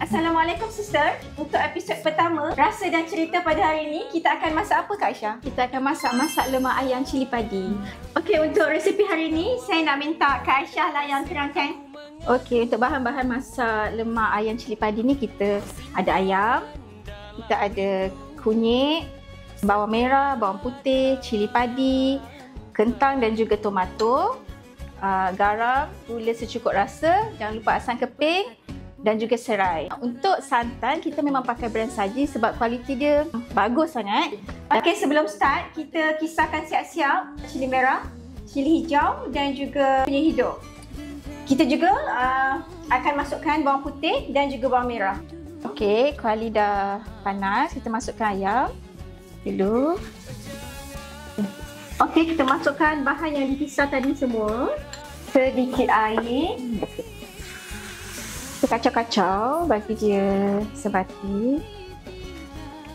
Assalamualaikum sister. Untuk episod pertama, rasa dan cerita pada hari ini, kita akan masak apa Kak Aisyah? Kita akan masak lemak ayam cili padi. Okey, untuk resipi hari ini, saya nak minta Kak Aisyah lah yang terangkan. Okey, untuk bahan-bahan masak lemak ayam cili padi ni, kita ada ayam, kita ada kunyit, bawang merah, bawang putih, cili padi, kentang dan juga tomato, garam, gula secukup rasa, jangan lupa asam keping dan juga serai. Untuk santan, kita memang pakai brand Saji sebab kualiti dia bagus sangat. Okey, sebelum start, kita kisarkan siap-siap cili merah, cili hijau dan juga kunyit hidup. Kita juga akan masukkan bawang putih dan juga bawang merah. Okey, kuali dah panas, kita masukkan ayam dulu. Okey, kita masukkan bahan yang dikisar tadi semua. Sedikit air. Kita kacau-kacau bagi dia sebati.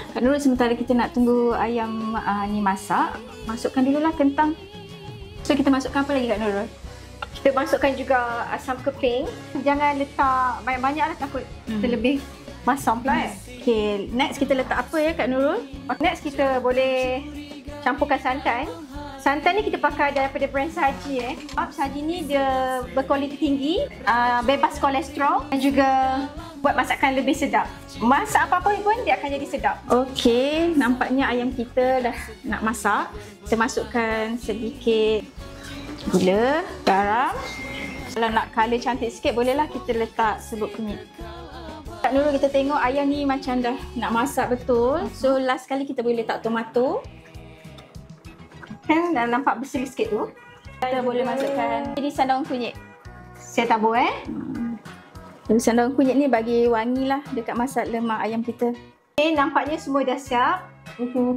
Kak Nurul, sementara kita nak tunggu ayam ni masak, masukkan dululah kentang. So kita masukkan apa lagi Kak Nurul? Kita masukkan juga asam keping. Jangan letak banyak-banyak lah, takut terlebih masam pula. Okay, next kita letak apa ya Kak Nurul? Next kita boleh campurkan santan. Santan ni kita pakai daripada brand Saji. Saji ni dia berkualiti tinggi, bebas kolesterol dan juga buat masakan lebih sedap. Masak apa-apa pun dia akan jadi sedap. Okey, nampaknya ayam kita dah nak masak. Kita masukkan sedikit gula, garam. Kalau nak colour cantik sikit, bolehlah kita letak serbuk kunyit. Kak Nurul, kita tengok ayam ni macam dah nak masak betul. So last kali kita boleh letak tomato. Kan dah nampak berseri sikit tu. Kita boleh masukkan irisan daun kunyit. Saya tabur Irisan daun kunyit ni bagi wangi lah dekat masak lemak ayam kita. Okay, nampaknya semua dah siap.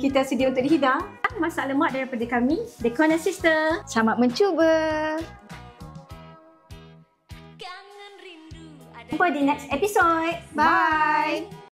Kita sedia untuk dihidang. Masak lemak daripada kami, The Corner Sister. Selamat mencuba. Jumpa di next episode. Bye.